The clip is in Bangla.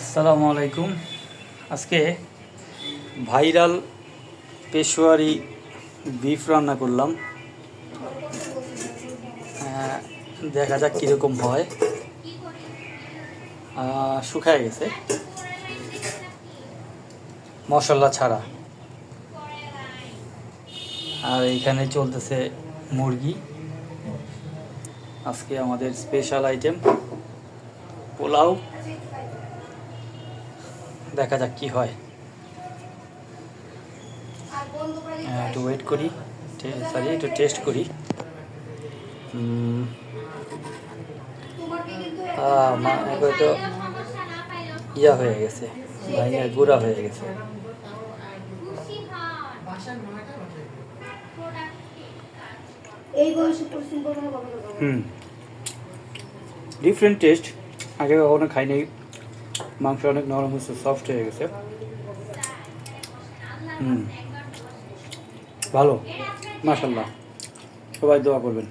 আসসালামু আলাইকুম। আজকে ভাইরাল পেশোয়ারি বিফ রান্না করলাম। দেখা যাক কীরকম হয়। শুকায় গেছে, মশলা ছাড়া। আর এইখানে চলতেছে মুরগি। আজকে আমাদের স্পেশাল আইটেম পোলাও। দেখা যাক কি হয়। একটু ওয়েট করি, একটু টেস্ট করি। তো ইয়া হয়ে গেছে, ভাইয়া গুঁড়া হয়ে গেছে। ডিফারেন্ট টেস্ট, আগে কখনো খাইনি। মাংস অনেক নরম হয়েছে, সফট হয়ে গেছে। ভালো, মাশাল্লাহ। সবাই দোয়া করবেন।